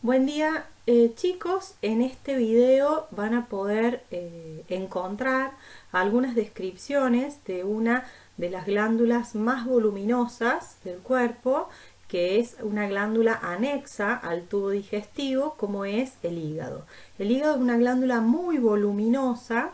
Buen día, chicos. En este video van a poder encontrar algunas descripciones de una de las glándulas más voluminosas del cuerpo, que es una glándula anexa al tubo digestivo, como es el hígado. El hígado es una glándula muy voluminosa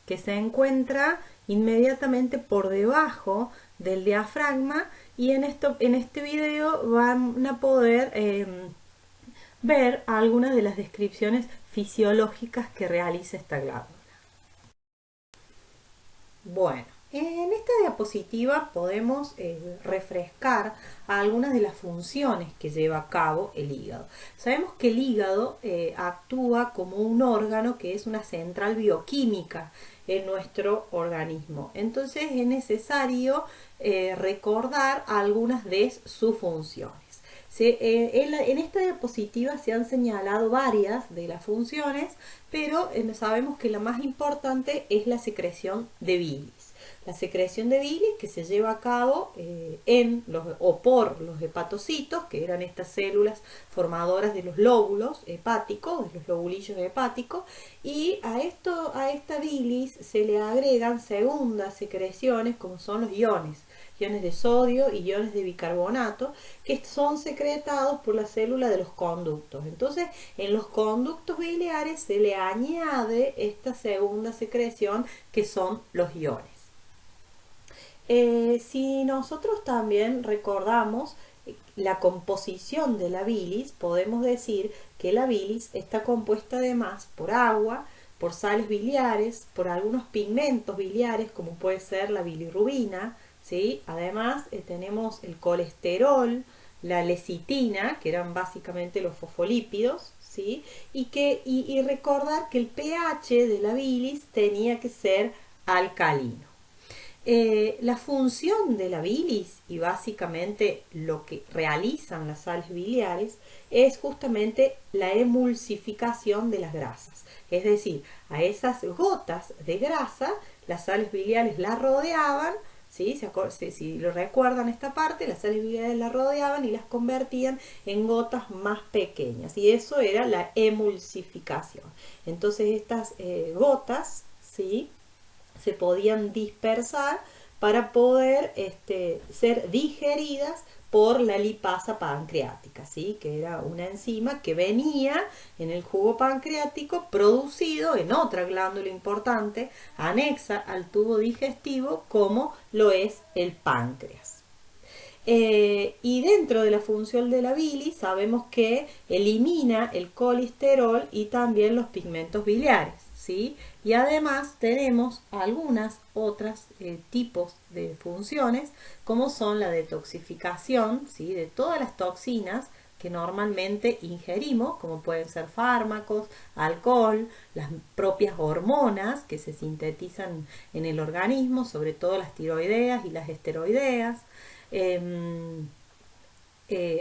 que se encuentra inmediatamente por debajo del diafragma, y en este video van a poder ver algunas de las descripciones fisiológicas que realiza esta glándula. Bueno, en esta diapositiva podemos refrescar algunas de las funciones que lleva a cabo el hígado. Sabemos que el hígado actúa como un órgano que es una central bioquímica en nuestro organismo. Entonces es necesario recordar algunas de sus funciones. En esta diapositiva se han señalado varias de las funciones, pero sabemos que la más importante es la secreción de bilis. La secreción de bilis que se lleva a cabo por los hepatocitos, que eran estas células formadoras de los lóbulos hepáticos, de los lobulillos hepáticos, y a esta bilis se le agregan segundas secreciones como son los iones de sodio y iones de bicarbonato, que son secretados por la célula de los conductos. Entonces, en los conductos biliares se le añade esta segunda secreción, que son los iones. Si nosotros también recordamos la composición de la bilis, podemos decir que la bilis está compuesta además por agua, por sales biliares, por algunos pigmentos biliares como puede ser la bilirrubina, ¿sí? Además tenemos el colesterol, la lecitina, que eran básicamente los fosfolípidos, ¿sí? Y recordar que el pH de la bilis tenía que ser alcalino. La función de la bilis y básicamente lo que realizan las sales biliares es justamente la emulsificación de las grasas. Es decir, a esas gotas de grasa, las sales biliares las rodeaban, ¿sí? Si lo recuerdan esta parte, las sales biliares las rodeaban y las convertían en gotas más pequeñas. Y eso era la emulsificación. Entonces estas gotas, ¿sí?, se podían dispersar para poder ser digeridas por la lipasa pancreática, ¿sí?, que era una enzima que venía en el jugo pancreático producido en otra glándula importante anexa al tubo digestivo, como lo es el páncreas. Y dentro de la función de la bilis sabemos que elimina el colesterol y también los pigmentos biliares, ¿sí? Y además tenemos algunas otras tipos de funciones, como son la detoxificación, ¿sí?, de todas las toxinas que normalmente ingerimos, como pueden ser fármacos, alcohol, las propias hormonas que se sintetizan en el organismo, sobre todo las tiroideas y las esteroideas.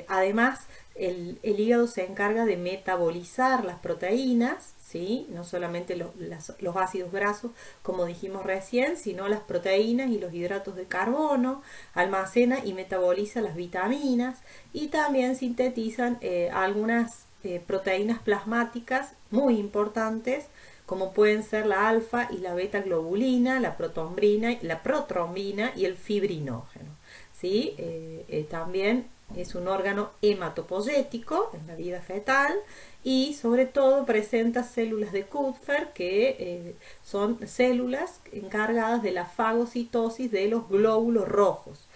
Además, el hígado se encarga de metabolizar las proteínas, ¿sí?, no solamente los ácidos grasos, como dijimos recién, sino las proteínas y los hidratos de carbono, almacena y metaboliza las vitaminas, y también sintetizan algunas proteínas plasmáticas muy importantes, como pueden ser la alfa y la beta globulina, la protrombina y el fibrinógeno, ¿sí? También es un órgano hematopoyético en la vida fetal, y sobre todo presenta células de Kupffer, que son células encargadas de la fagocitosis de los glóbulos rojos.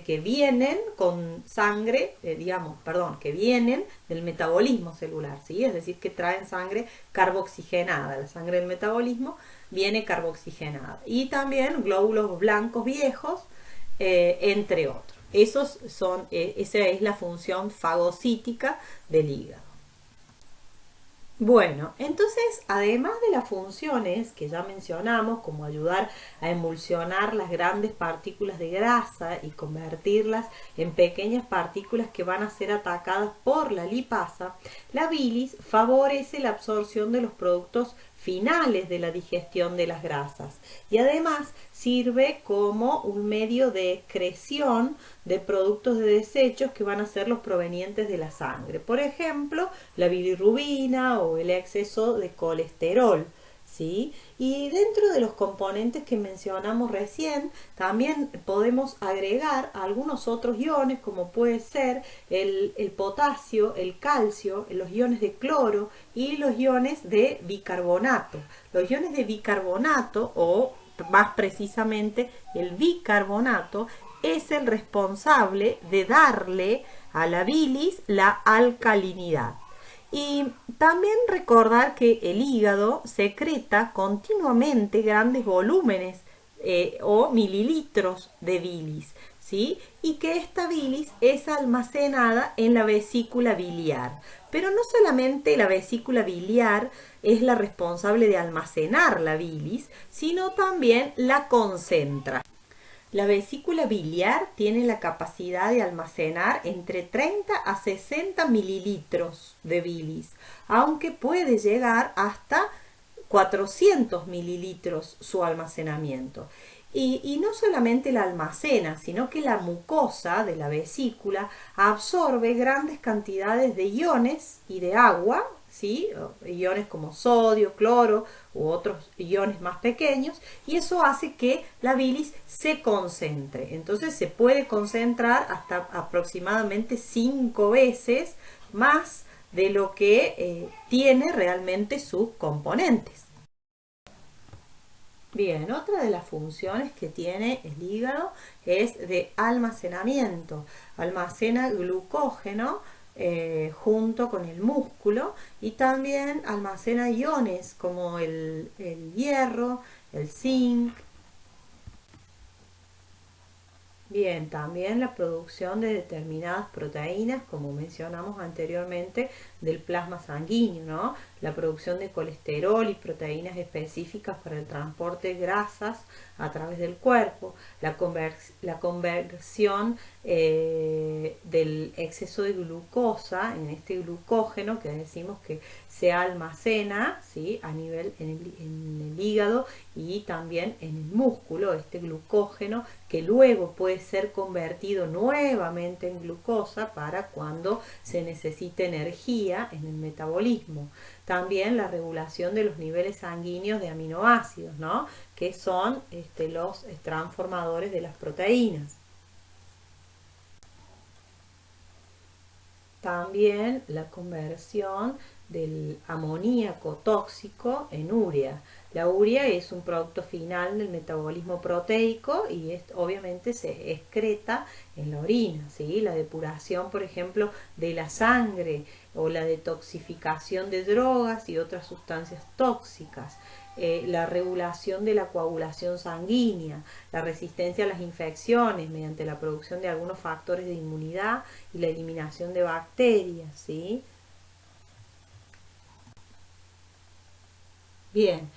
Que vienen con sangre, que vienen del metabolismo celular, ¿sí? Es decir, que traen sangre carboxigenada. La sangre del metabolismo viene carboxigenada. Y también glóbulos blancos viejos, entre otros. Esa es la función fagocítica del hígado. Bueno, entonces, además de las funciones que ya mencionamos, como ayudar a emulsionar las grandes partículas de grasa y convertirlas en pequeñas partículas que van a ser atacadas por la lipasa, la bilis favorece la absorción de los productos finales de la digestión de las grasas y además sirve como un medio de excreción de productos de desechos que van a ser los provenientes de la sangre. Por ejemplo, la bilirrubina o el exceso de colesterol. ¿Sí? Y dentro de los componentes que mencionamos recién, también podemos agregar algunos otros iones, como puede ser el potasio, el calcio, los iones de cloro y los iones de bicarbonato. Los iones de bicarbonato, o más precisamente el bicarbonato, es el responsable de darle a la bilis la alcalinidad. Y también recordar que el hígado secreta continuamente grandes volúmenes o mililitros de bilis, ¿sí? Y que esta bilis es almacenada en la vesícula biliar. Pero no solamente la vesícula biliar es la responsable de almacenar la bilis, sino también la concentra. La vesícula biliar tiene la capacidad de almacenar entre 30 a 60 mililitros de bilis, aunque puede llegar hasta 400 mililitros su almacenamiento. Y no solamente la almacena, sino que la mucosa de la vesícula absorbe grandes cantidades de iones y de agua, ¿sí? Iones como sodio, cloro u otros iones más pequeños, y eso hace que la bilis se concentre. Entonces se puede concentrar hasta aproximadamente 5 veces más de lo que tiene realmente sus componentes. Bien, otra de las funciones que tiene el hígado es de almacenamiento. Almacena glucógeno junto con el músculo y también almacena iones como el hierro, el zinc. Bien, también la producción de determinadas proteínas, como mencionamos anteriormente, del plasma sanguíneo, ¿no? La producción de colesterol y proteínas específicas para el transporte de grasas a través del cuerpo, la conversión del exceso de glucosa en este glucógeno que decimos que se almacena, ¿sí? A nivel en el hígado y también en el músculo, este glucógeno que luego puede ser convertido nuevamente en glucosa para cuando se necesite energía en el metabolismo. También la regulación de los niveles sanguíneos de aminoácidos, ¿no? Que son los transformadores de las proteínas. También la conversión del amoníaco tóxico en urea. La urea es un producto final del metabolismo proteico y obviamente se excreta en la orina, ¿sí? La depuración, por ejemplo, de la sangre o la detoxificación de drogas y otras sustancias tóxicas. La regulación de la coagulación sanguínea, la resistencia a las infecciones mediante la producción de algunos factores de inmunidad y la eliminación de bacterias, ¿sí? Bien,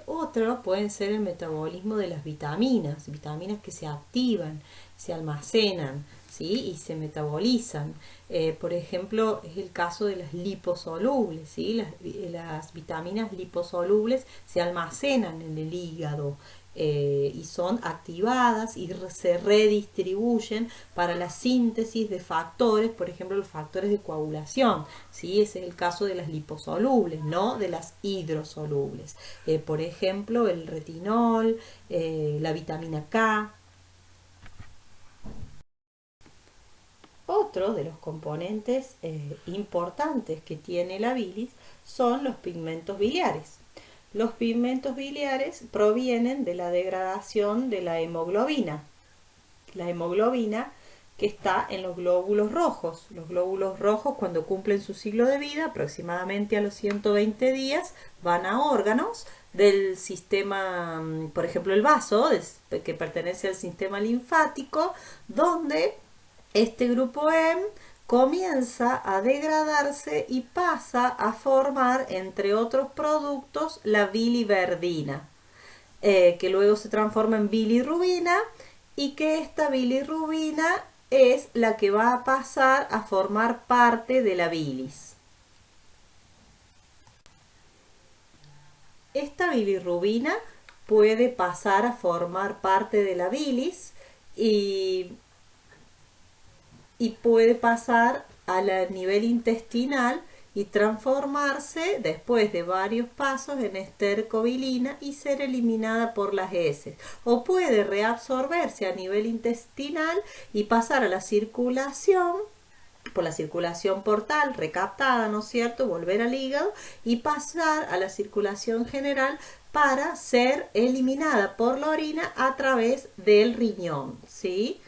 otro puede ser el metabolismo de las vitaminas, vitaminas que se activan, se almacenan, ¿sí? Y se metabolizan. Por ejemplo, es el caso de las liposolubles, ¿sí? Las vitaminas liposolubles se almacenan en el hígado y son activadas y se redistribuyen para la síntesis de factores, por ejemplo, los factores de coagulación, ¿sí? Ese es el caso de las liposolubles, no de las hidrosolubles. Por ejemplo, el retinol, la vitamina K. Otro de los componentes importantes que tiene la bilis son los pigmentos biliares. Los pigmentos biliares provienen de la degradación de la hemoglobina. La hemoglobina que está en los glóbulos rojos. Los glóbulos rojos, cuando cumplen su ciclo de vida, aproximadamente a los 120 días, van a órganos del sistema, por ejemplo el vaso, que pertenece al sistema linfático, donde este grupo M comienza a degradarse y pasa a formar, entre otros productos, la biliverdina, que luego se transforma en bilirrubina y que esta bilirrubina es la que va a pasar a formar parte de la bilis. esta bilirrubina puede pasar a formar parte de la bilis y, y puede pasar al nivel intestinal y transformarse después de varios pasos en estercobilina y ser eliminada por las heces. O puede reabsorberse a nivel intestinal y pasar a la circulación, por la circulación portal recaptada, ¿no es cierto?, volver al hígado y pasar a la circulación general para ser eliminada por la orina a través del riñón, ¿sí?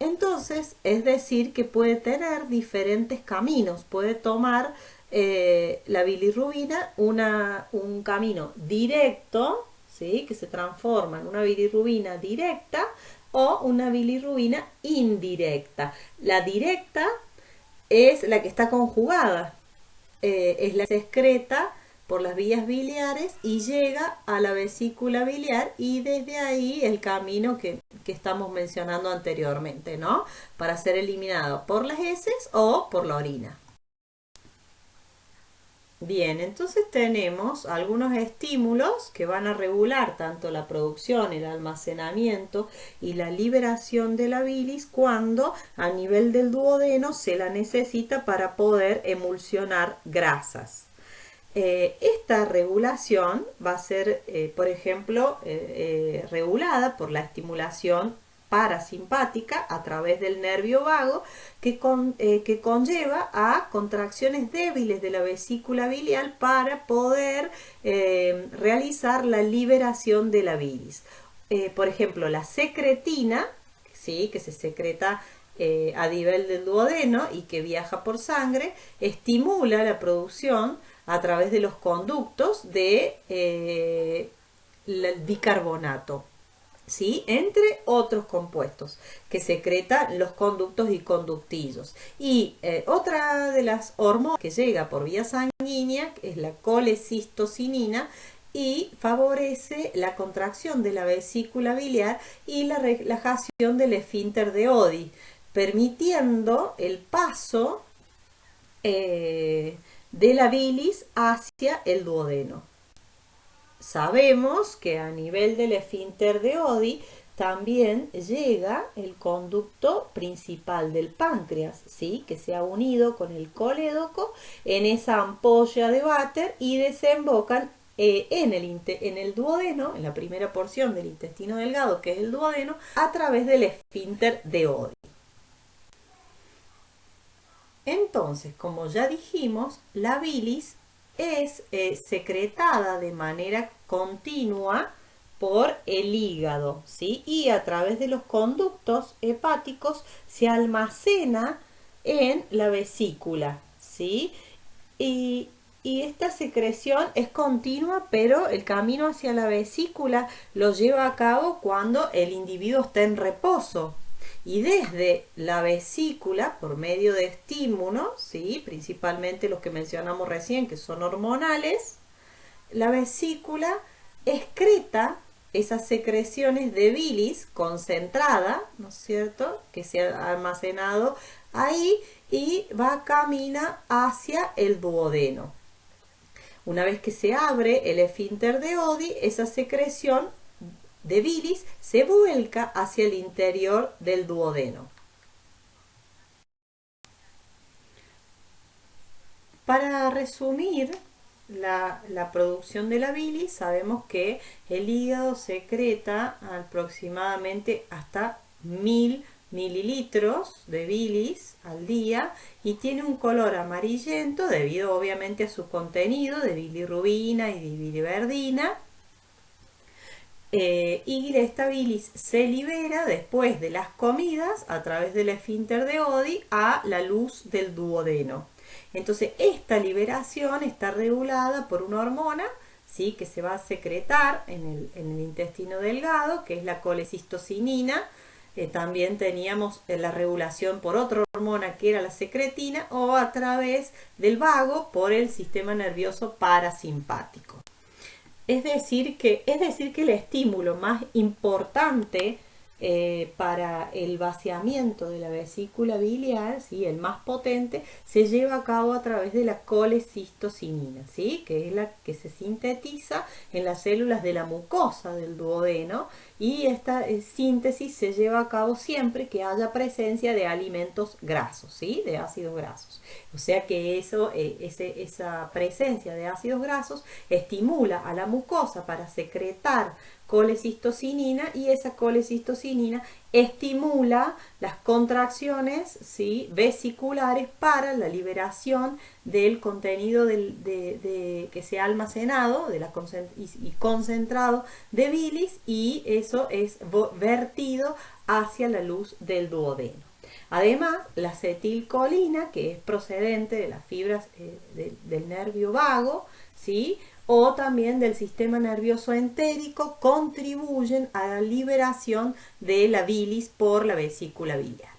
Entonces, es decir, que puede tener diferentes caminos, puede tomar la bilirrubina un camino directo, ¿sí?, que se transforma en una bilirrubina directa o una bilirrubina indirecta. La directa es la que está conjugada, es la que se excreta por las vías biliares y llega a la vesícula biliar y desde ahí el camino que estamos mencionando anteriormente, ¿no? Para ser eliminado por las heces o por la orina. Bien, entonces tenemos algunos estímulos que van a regular tanto la producción, el almacenamiento y la liberación de la bilis cuando a nivel del duodeno se la necesita para poder emulsionar grasas. Esta regulación va a ser, por ejemplo, regulada por la estimulación parasimpática a través del nervio vago que conlleva a contracciones débiles de la vesícula biliar para poder realizar la liberación de la bilis. Por ejemplo, la secretina, ¿sí?, que se secreta a nivel del duodeno y que viaja por sangre, estimula la producción a través de los conductos de bicarbonato, ¿sí?, entre otros compuestos que secretan los conductos y conductillos. Y otra de las hormonas que llega por vía sanguínea es la colecistocinina y favorece la contracción de la vesícula biliar y la relajación del esfínter de Oddi, permitiendo el paso de la bilis hacia el duodeno. Sabemos que a nivel del esfínter de Oddi también llega el conducto principal del páncreas, ¿sí?, que se ha unido con el colédoco en esa ampolla de váter y desembocan en el duodeno, en la primera porción del intestino delgado, que es el duodeno, a través del esfínter de Oddi. Entonces, como ya dijimos, la bilis es secretada de manera continua por el hígado, ¿sí?, y a través de los conductos hepáticos se almacena en la vesícula, ¿sí? Y esta secreción es continua, pero el camino hacia la vesícula lo lleva a cabo cuando el individuo está en reposo. Y desde la vesícula, por medio de estímulos, ¿sí?, principalmente los que mencionamos recién, que son hormonales, la vesícula excreta esas secreciones de bilis concentrada, ¿no es cierto?, que se ha almacenado ahí y camina hacia el duodeno. Una vez que se abre el esfínter de Oddi, esa secreción de bilis se vuelca hacia el interior del duodeno. Para resumir la producción de la bilis, sabemos que el hígado secreta aproximadamente hasta 1000 mililitros de bilis al día y tiene un color amarillento debido obviamente a su contenido de bilirrubina y de biliverdina. Y esta bilis se libera después de las comidas a través del esfínter de Oddi a la luz del duodeno. Entonces esta liberación está regulada por una hormona, ¿sí?, que se va a secretar en el intestino delgado, que es la colecistocinina. También teníamos la regulación por otra hormona que era la secretina, o a través del vago por el sistema nervioso parasimpático. Es decir que el estímulo más importante para el vaciamiento de la vesícula biliar, ¿sí? El más potente, se lleva a cabo a través de la colecistocinina, ¿sí? Que es la que se sintetiza en las células de la mucosa del duodeno, y esta síntesis se lleva a cabo siempre que haya presencia de alimentos grasos, ¿sí? De ácidos grasos. O sea que esa presencia de ácidos grasos estimula a la mucosa para secretar colecistocinina, y esa colecistocinina estimula las contracciones, ¿sí? Vesiculares para la liberación del contenido que se ha almacenado y concentrado de bilis, y eso es vertido hacia la luz del duodeno. Además, la acetilcolina, que es procedente de las fibras del nervio vago, ¿sí? O también del sistema nervioso entérico, contribuyen a la liberación de la bilis por la vesícula biliar.